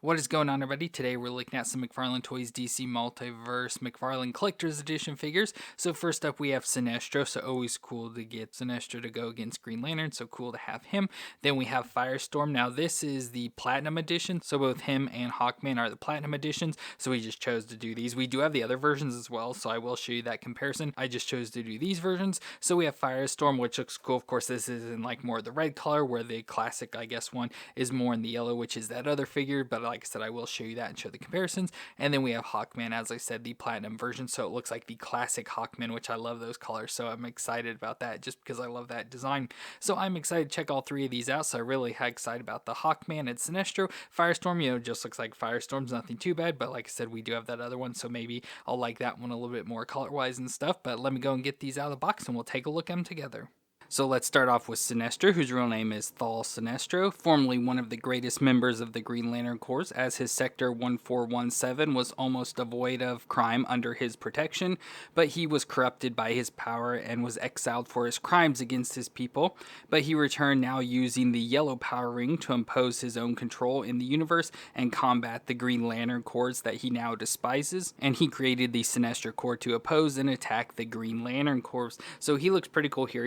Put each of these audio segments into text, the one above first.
What is going on, everybody? Today we're looking at some McFarlane Toys DC Multiverse McFarlane Collector's Edition figures. So first up we have Sinestro, so always cool to get Sinestro to go against Green Lantern, so cool to have him. Then we have Firestorm. Now this is the Platinum Edition, so both him and Hawkman are the Platinum Editions, so we just chose to do these. We do have the other versions as well, so I will show you that comparison. I just chose to do these versions. So we have Firestorm, which looks cool. Of course, this is in like more of the red color, where the classic, I guess, one is more in the yellow, which is that other figure, but like I said, I will show you that and show the comparisons. And then we have Hawkman, as I said, the platinum version, so it looks like the classic Hawkman, which I love those colors, so I'm excited about that just because I love that design. So I'm excited to check all three of these out, so I really excited about the Hawkman and Sinestro. Firestorm, just looks like Firestorm's nothing too bad, but like I said, we do have that other one, so maybe I'll like that one a little bit more color-wise and stuff. But let me go and get these out of the box and we'll take a look at them together. So let's start off with Sinestro, whose real name is Sinestro, formerly one of the greatest members of the Green Lantern Corps, as his Sector 1417 was almost devoid of crime under his protection, but he was corrupted by his power and was exiled for his crimes against his people. But he returned now using the Yellow Power Ring to impose his own control in the universe and combat the Green Lantern Corps that he now despises, and he created the Sinestro Corps to oppose and attack the Green Lantern Corps. So he looks pretty cool here.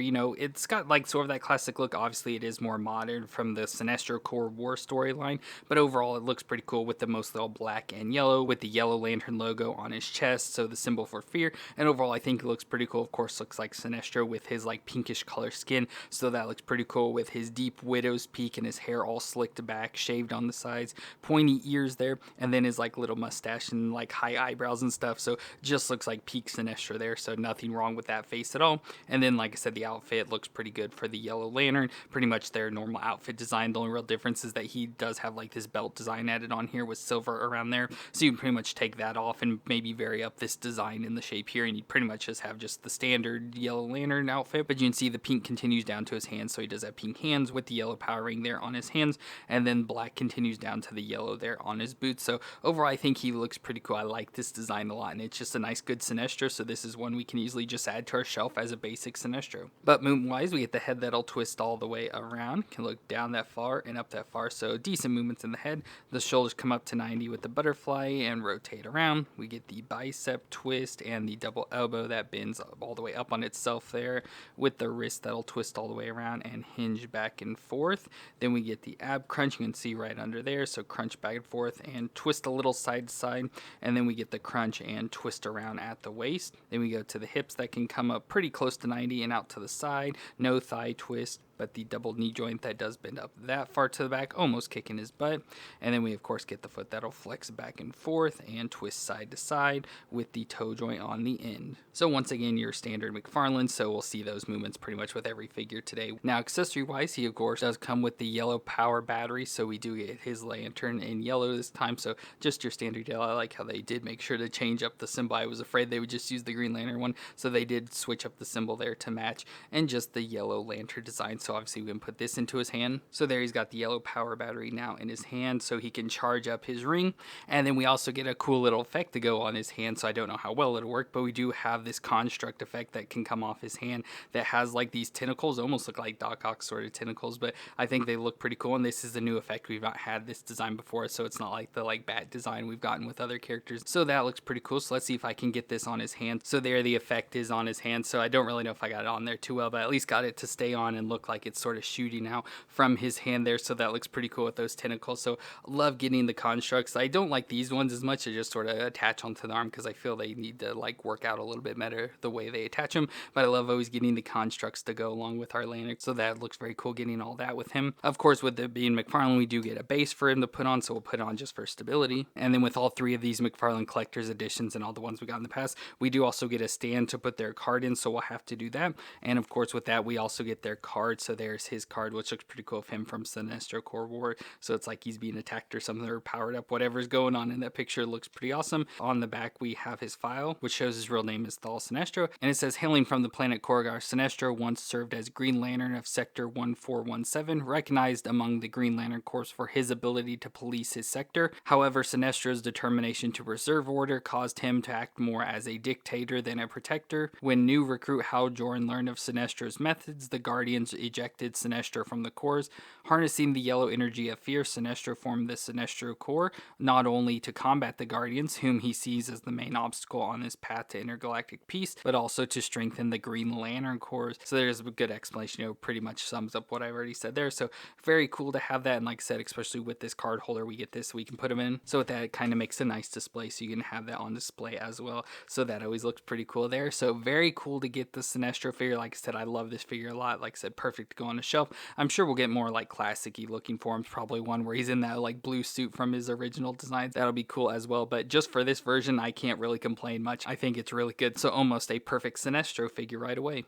It's got like sort of that classic look. Obviously it is more modern from the Sinestro Corps War storyline, but overall it looks pretty cool with the mostly all black and yellow with the Yellow Lantern logo on his chest, so the symbol for fear. And overall I think it looks pretty cool. Of course, looks like Sinestro with his like pinkish color skin, so that looks pretty cool with his deep widow's peak and his hair all slicked back, shaved on the sides, pointy ears there, and then his like little mustache and like high eyebrows and stuff. So just looks like peak Sinestro there, so nothing wrong with that face at all. And then like I said, the outfit looks pretty good for the Yellow Lantern, pretty much their normal outfit design. The only real difference is that he does have like this belt design added on here with silver around there, so you can pretty much take that off and maybe vary up this design in the shape here, and you pretty much just have just the standard Yellow Lantern outfit. But you can see the pink continues down to his hands, so he does have pink hands with the yellow power ring there on his hands, and then black continues down to the yellow there on his boots. So overall I think he looks pretty cool. I like this design a lot, and it's just a nice good Sinestro, so this is one we can easily just add to our shelf as a basic Sinestro. But movement wise, we get the head that'll twist all the way around, can look down that far and up that far, so decent movements in the head. The shoulders come up to 90 with the butterfly and rotate around. We get the bicep twist and the double elbow that bends all the way up on itself there, with the wrist that'll twist all the way around and hinge back and forth. Then we get the ab crunch, you can see right under there, so crunch back and forth and twist a little side to side. And then we get the crunch and twist around at the waist. Then we go to the hips that can come up pretty close to 90 and out to the side. No thigh twist, but the double knee joint that does bend up that far to the back, almost kicking his butt. And then we of course get the foot that'll flex back and forth and twist side to side with the toe joint on the end. So once again, your standard McFarlane, so we'll see those movements pretty much with every figure today. Now accessory wise, he of course does come with the yellow power battery, so we do get his lantern in yellow this time, so just your standard yellow. I like how they did make sure to change up the symbol. I was afraid they would just use the Green Lantern one, so they did switch up the symbol there to match, and just the yellow lantern design. So obviously we can put this into his hand. So there he's got the yellow power battery now in his hand, so he can charge up his ring. And then we also get a cool little effect to go on his hand, so I don't know how well it'll work, but we do have this construct effect that can come off his hand that has like these tentacles, almost look like Doc Ock sort of tentacles, but I think they look pretty cool. And this is a new effect. We've not had this design before, so it's not like the bat design we've gotten with other characters. So that looks pretty cool. So let's see if I can get this on his hand. So there the effect is on his hand, so I don't really know if I got it on there too well, but I at least got it to stay on and look like it's sort of shooting out from his hand there, so that looks pretty cool with those tentacles. So love getting the constructs. I don't like these ones as much. I just sort of attach onto the arm because I feel they need to like work out a little bit better the way they attach them, but I love always getting the constructs to go along with our lantern, so that looks very cool getting all that with him. Of course, with it being McFarlane, we do get a base for him to put on, so we'll put it on just for stability. And then with all three of these McFarlane collector's editions and all the ones we got in the past, we do also get a stand to put their card in, so we'll have to do that. And of course with that we also get their card, so there's his card, which looks pretty cool of him from Sinestro Corps War, so it's like he's being attacked or something, or powered up, whatever's going on in that picture. Looks pretty awesome. On the back we have his file, which shows his real name is Sinestro, and it says, hailing from the planet Korgar, Sinestro once served as Green Lantern of Sector 1417, recognized among the Green Lantern Corps for his ability to police his sector. However, Sinestro's determination to preserve order caused him to act more as a dictator than a protector. When new recruit Hal Jordan learned of Sinestro's methods, the Guardians ejected Sinestro from the cores. Harnessing the yellow energy of fear, Sinestro formed the Sinestro core, not only to combat the Guardians, whom he sees as the main obstacle on his path to intergalactic peace, but also to strengthen the Green Lantern cores. So there's a good explanation, pretty much sums up what I already said there. So very cool to have that, and like I said, especially with this card holder, we get this, we can put them in. So with that, it kind of makes a nice display, so you can have that on display as well. So that always looks pretty cool there. So very cool to get the Sinestro figure. Like I said, I love this figure a lot. Like I said, perfect to go on the shelf. I'm sure we'll get more like classic-y looking forms, probably one where he's in that like blue suit from his original design. That'll be cool as well. But just for this version, I can't really complain much. I think it's really good. So almost a perfect Sinestro figure right away.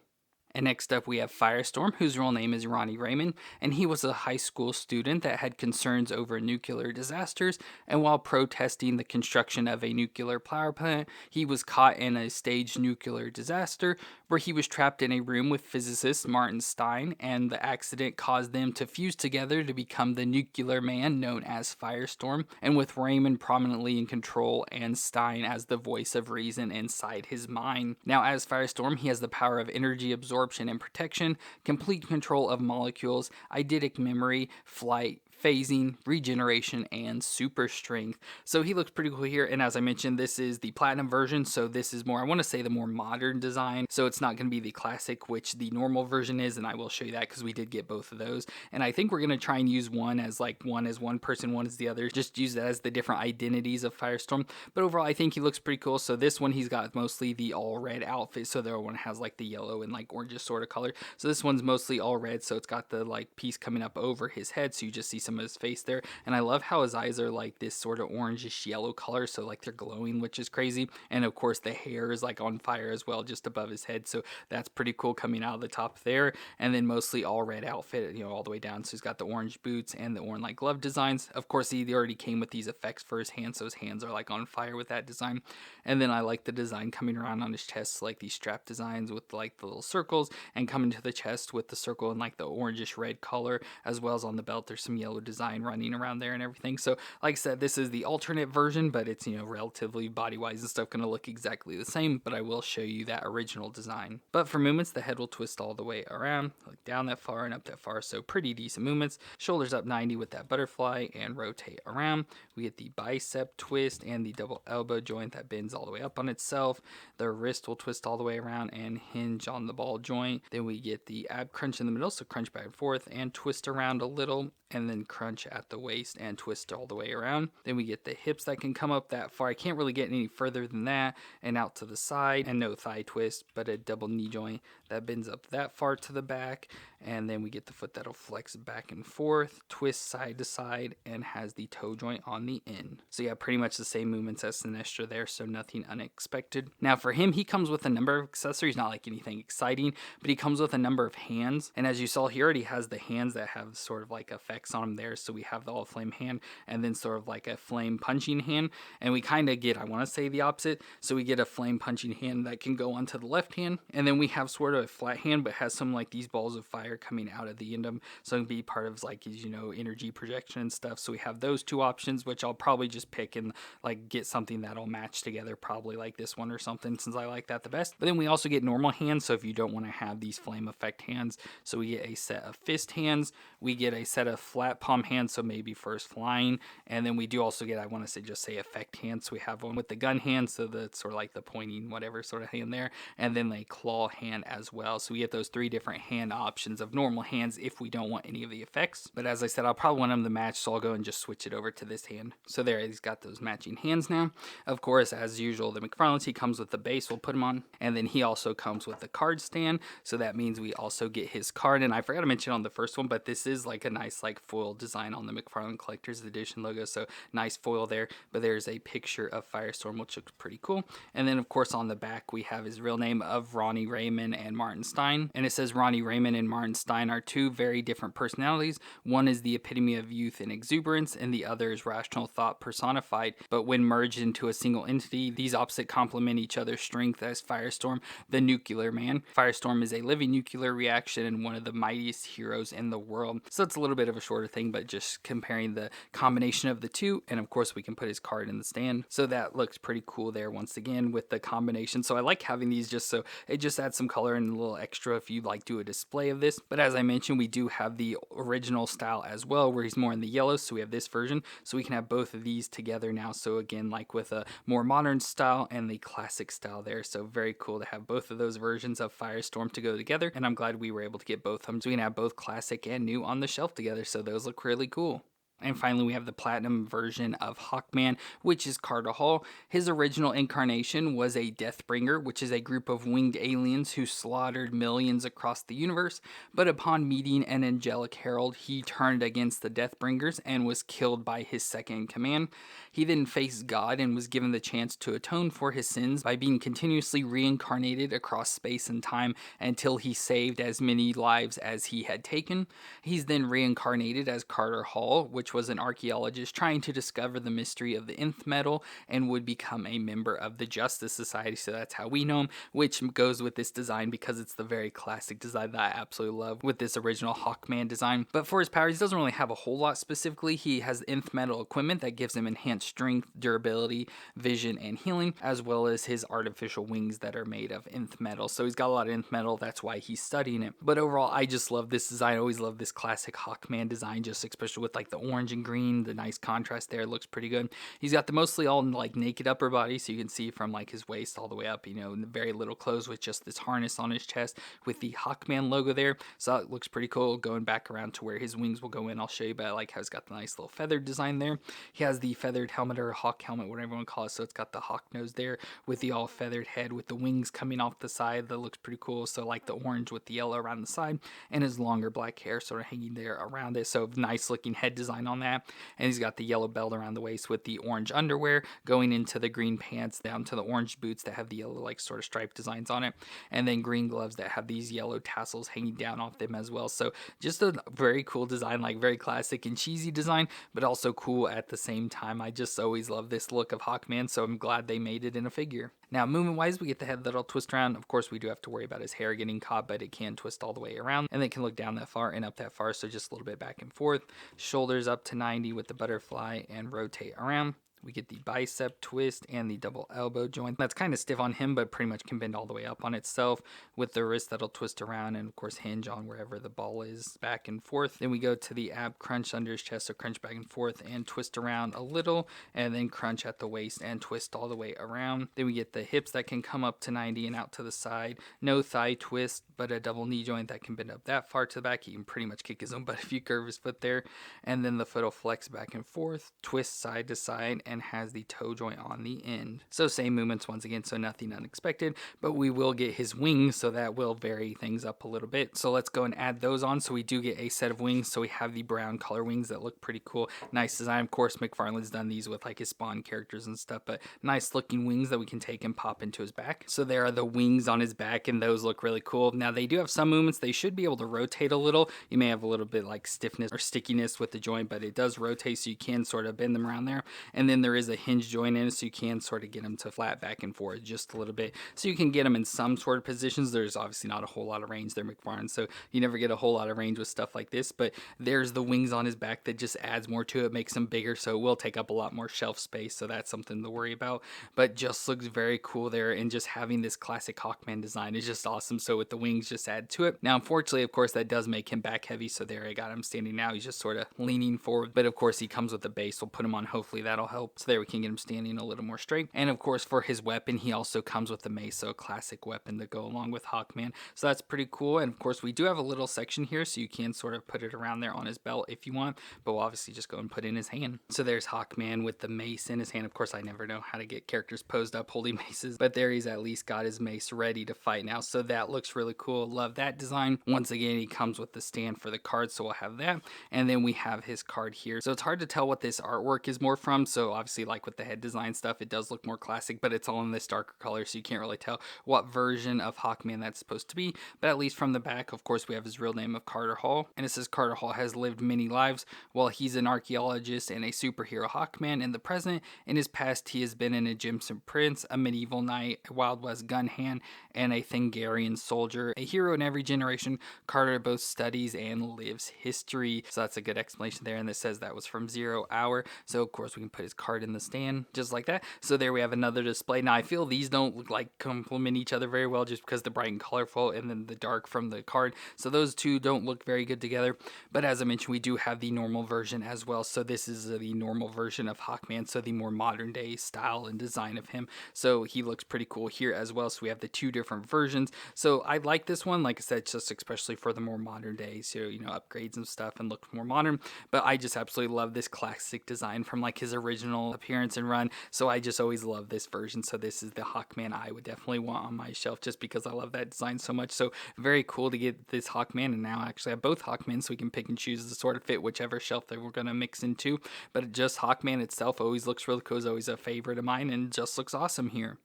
And next up, we have Firestorm, whose real name is Ronnie Raymond, and he was a high school student that had concerns over nuclear disasters, and while protesting the construction of a nuclear power plant, he was caught in a staged nuclear disaster where he was trapped in a room with physicist Martin Stein, and the accident caused them to fuse together to become the nuclear man known as Firestorm, and with Raymond prominently in control and Stein as the voice of reason inside his mind. Now, as Firestorm, he has the power of energy absorption and protection, complete control of molecules, eidetic memory, flight, phasing, regeneration, and super strength. So he looks pretty cool here, and as I mentioned, this is the platinum version, so this is more, I want to say, the more modern design, so it's not going to be the classic, which the normal version is, and I will show you that because we did get both of those. And I think we're going to try and use one as one person, one as the other, just use that as the different identities of Firestorm. But overall, I think he looks pretty cool. So this one, he's got mostly the all red outfit, so the other one has like the yellow and like orange sort of color. So this one's mostly all red, so it's got the like piece coming up over his head, so you just see some of his face there. And I love how his eyes are like this sort of orangish yellow color, so like they're glowing, which is crazy. And of course the hair is like on fire as well, just above his head, so that's pretty cool coming out of the top there. And then mostly all red outfit, all the way down, so he's got the orange boots and the orange like glove designs. Of course, he already came with these effects for his hands, so his hands are like on fire with that design. And then I like the design coming around on his chest, like these strap designs with like the little circles, and coming to the chest with the circle and like the orangish red color, as well as on the belt there's some yellow design running around there and everything. So like I said, this is the alternate version, but it's relatively body wise and stuff gonna look exactly the same, but I will show you that original design. But for movements, the head will twist all the way around, like down that far and up that far, so pretty decent movements. Shoulders up 90 with that butterfly and rotate around. We get the bicep twist and the double elbow joint that bends all the way up on itself. The wrist will twist all the way around and hinge on the ball joint. Then we get the ab crunch in the middle, so crunch back and forth and twist around a little, and then crunch at the waist and twist all the way around. Then we get the hips that can come up that far. I can't really get any further than that, and out to the side, and no thigh twist, but a double knee joint that bends up that far to the back. And then we get the foot that'll flex back and forth, twist side to side, and has the toe joint on the end. So yeah, pretty much the same movements as Sinestro there, so nothing unexpected. Now for him, he comes with a number of accessories, not like anything exciting, but he comes with a number of hands. And as you saw, he already has the hands that have sort of like effects on them there. So we have the all flame hand, and then sort of like a flame punching hand. And we kind of get, I want to say, the opposite. So we get a flame punching hand that can go onto the left hand, and then we have sort of a flat hand, but has some like these balls of fire coming out of the end of them, so it can be part of like his energy projection and stuff. So we have those two options, which I'll probably just pick and like get something that'll match together, probably like this one or something, since I like that the best. But then we also get normal hands, so if you don't want to have these flame effect hands, so we get a set of fist hands, we get a set of flat palm hands, so maybe first flying, and then we do also get, I want to say, just say effect hands. So we have one with the gun hand, so that's sort of like the pointing whatever sort of hand there, and then a claw hand as well. So we get those three different hand options of normal hands if we don't want any of the effects. But as I said, I'll probably want them to match, so I'll go and just switch it over to this hand. So there, he's got those matching hands now. Of course, as usual, the McFarlane's, he comes with the base, we'll put him on, and then he also comes with the card stand, so that means we also get his card. And I forgot to mention on the first one, but this is like a nice like foil design on the McFarlane Collector's Edition logo, so nice foil there. But there's a picture of Firestorm, which looks pretty cool. And then of course on the back we have his real name of Ronnie Raymond and Martin Stein, and it says Ronnie Raymond and Martin Stein are two very different personalities. One is the epitome of youth and exuberance, and the other is rational thought personified. But when merged into a single entity, these opposites complement each other's strength as Firestorm, the nuclear man. Firestorm is a living nuclear reaction and one of the mightiest heroes in the world. So it's a little bit of a shorter thing, but just comparing the combination of the two. And of course we can put his card in the stand, so that looks pretty cool there once again with the combination. So I like having these just so it just adds some color and a little extra if you like do a display of this. twist. But as I mentioned, we do have the original style as well, where he's more in the yellow, so we have this version. So we can have both of these together now. So again, like with a more modern style and the classic style there. So very cool to have both of those versions of Firestorm to go together. And I'm glad we were able to get both of them. So we can have both classic and new on the shelf together. So those look really cool. And finally, we have the platinum version of Hawkman, which is Carter Hall. His original incarnation was a Deathbringer, which is a group of winged aliens who slaughtered millions across the universe. But upon meeting an angelic herald, he turned against the Deathbringers and was killed by his second in command. He then faced God and was given the chance to atone for his sins by being continuously reincarnated across space and time until he saved as many lives as he had taken. He's then reincarnated as Carter Hall, which was an archaeologist trying to discover the mystery of the nth metal and would become a member of the Justice Society. So that's how we know him, which goes with this design because it's the very classic design that I absolutely love with this original Hawkman design. But for his powers, he doesn't really have a whole lot specifically. He has nth metal equipment that gives him enhanced strength, durability, vision, and healing, as well as his artificial wings that are made of nth metal. So he's got a lot of nth metal. That's why he's studying it. But overall, I just love this design. I always love this classic Hawkman design, just especially with like the orange and green, the nice contrast there. It looks pretty good. He's got the mostly all like naked upper body, so you can see from like his waist all the way up, very little clothes with just this harness on his chest with the Hawkman logo there. So it looks pretty cool. Going back around to where his wings will go in, I'll show you, but I like how it's got the nice little feathered design there. He has the feathered helmet or hawk helmet, whatever you want to call it. So it's got the hawk nose there with the all feathered head with the wings coming off the side. That looks pretty cool. So like the orange with the yellow around the side, and his longer black hair sort of hanging there around it. So nice looking head design on that. And he's got the yellow belt around the waist with the orange underwear going into the green pants down to the orange boots that have the yellow like sort of striped designs on it, and then green gloves that have these yellow tassels hanging down off them as well. So just a very cool design, like very classic and cheesy design, but also cool at the same time. I just always love this look of Hawkman, so I'm glad they made it in a figure. Now, movement wise, we get the head that'll twist around. Of course, we do have to worry about his hair getting caught, but it can twist all the way around, and it can look down that far and up that far, so just a little bit back and forth. Shoulders up to 90 with the butterfly and rotate around. We get the bicep twist and the double elbow joint. That's kind of stiff on him, but pretty much can bend all the way up on itself, with the wrist that'll twist around and, of course, hinge on wherever the ball is back and forth. Then we go to the ab crunch under his chest, so crunch back and forth and twist around a little, and then crunch at the waist and twist all the way around. Then we get the hips that can come up to 90 and out to the side. No thigh twist, but a double knee joint that can bend up that far to the back. He can pretty much kick his own butt if you curve his foot there. And then the foot will flex back and forth, twist side to side, and has the toe joint on the end. So same movements once again, so nothing unexpected, but we will get his wings, so that will vary things up a little bit. So let's go and add those on. So we do get a set of wings. So we have the brown color wings that look pretty cool. Nice design. Of course, McFarlane's done these with like his Spawn characters and stuff, but nice looking wings that we can take and pop into his back. So there are the wings on his back, and those look really cool. Now they do have some movements. They should be able to rotate a little. You may have a little bit like stiffness or stickiness with the joint, but it does rotate, so you can sort of bend them around there. And then there is a hinge joint in it, so you can sort of get them to flat back and forth just a little bit, so you can get them in some sort of positions. There's obviously not a whole lot of range there, McFarlane, so you never get a whole lot of range with stuff like this, but there's the wings on his back that just adds more to it, makes him bigger, so it will take up a lot more shelf space, so that's something to worry about, but just looks very cool there, and just having this classic Hawkman design is just awesome. So with the wings, just add to it. Now unfortunately, of course, that does make him back heavy, so there I got him standing now. He's just sort of leaning forward, but of course he comes with a base. We'll put him on, hopefully that'll help. So there we can get him standing a little more straight. And of course, for his weapon, he also comes with the mace, so a classic weapon to go along with Hawkman. So that's pretty cool. And of course, we do have a little section here, so you can sort of put it around there on his belt if you want, but we'll obviously just go and put it in his hand. So there's Hawkman with the mace in his hand. Of course, I never know how to get characters posed up holding maces, but there he's at least got his mace ready to fight now. So that looks really cool. Love that design. Once again, he comes with the stand for the card, so we'll have that. And then we have his card here. So it's hard to tell what this artwork is more from. So obviously, like with the head design stuff, it does look more classic, but it's all in this darker color, so you can't really tell what version of Hawkman that's supposed to be. But at least from the back, of course, we have his real name of Carter Hall, and it says Carter Hall has lived many lives. While he's an archaeologist and a superhero Hawkman in the present, in his past he has been an Egyptian prince, a medieval knight, a Wild West gun hand, and a Thangarian soldier. A hero in every generation, Carter both studies and lives history. So that's a good explanation there, and it says that was from 0 Hour. So of course we can put his card in the stand, just like that. So there we have another display. Now I feel these don't look like complement each other very well, just because the bright and colorful and then the dark from the card. So those two don't look very good together. But as I mentioned, we do have the normal version as well. So this is the normal version of Hawkman, so the more modern day style and design of him. So he looks pretty cool here as well. So we have the two different versions. So I like this one, like I said, just especially for the more modern day, so upgrades and stuff and look more modern. But I just absolutely love this classic design from like his original appearance and run. So I just always love this version. So this is the Hawkman I would definitely want on my shelf, just because I love that design so much. So very cool to get this Hawkman, and now I actually have both Hawkmen, so we can pick and choose to sort of fit whichever shelf that we're going to mix into. But just Hawkman itself always looks really cool, is always a favorite of mine, and just looks awesome here.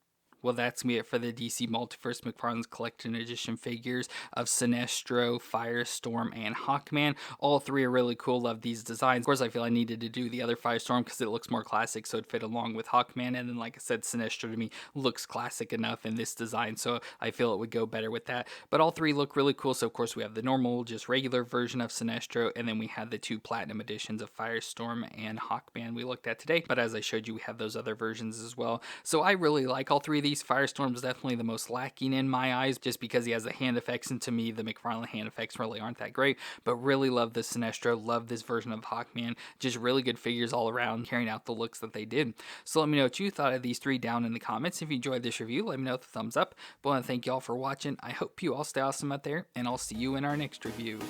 Well, that's me it for the DC Multiverse McFarlane's Collection Edition figures of Sinestro, Firestorm, and Hawkman. All three are really cool. Love these designs. Of course, I feel I needed to do the other Firestorm because it looks more classic, so it fit along with Hawkman. And then, like I said, Sinestro to me looks classic enough in this design, so I feel it would go better with that. But all three look really cool. So, of course, we have the normal, just regular version of Sinestro, and then we have the two Platinum editions of Firestorm and Hawkman we looked at today. But as I showed you, we have those other versions as well. So I really like all three of these. Firestorm is definitely the most lacking in my eyes, just because he has the hand effects, and to me the McFarlane hand effects really aren't that great. But really love the Sinestro, love this version of Hawkman. Just really good figures all around, carrying out the looks that they did. So let me know what you thought of these three down in the comments. If you enjoyed this review, let me know with a thumbs up. But I want to thank you all for watching. I hope you all stay awesome out there, and I'll see you in our next review.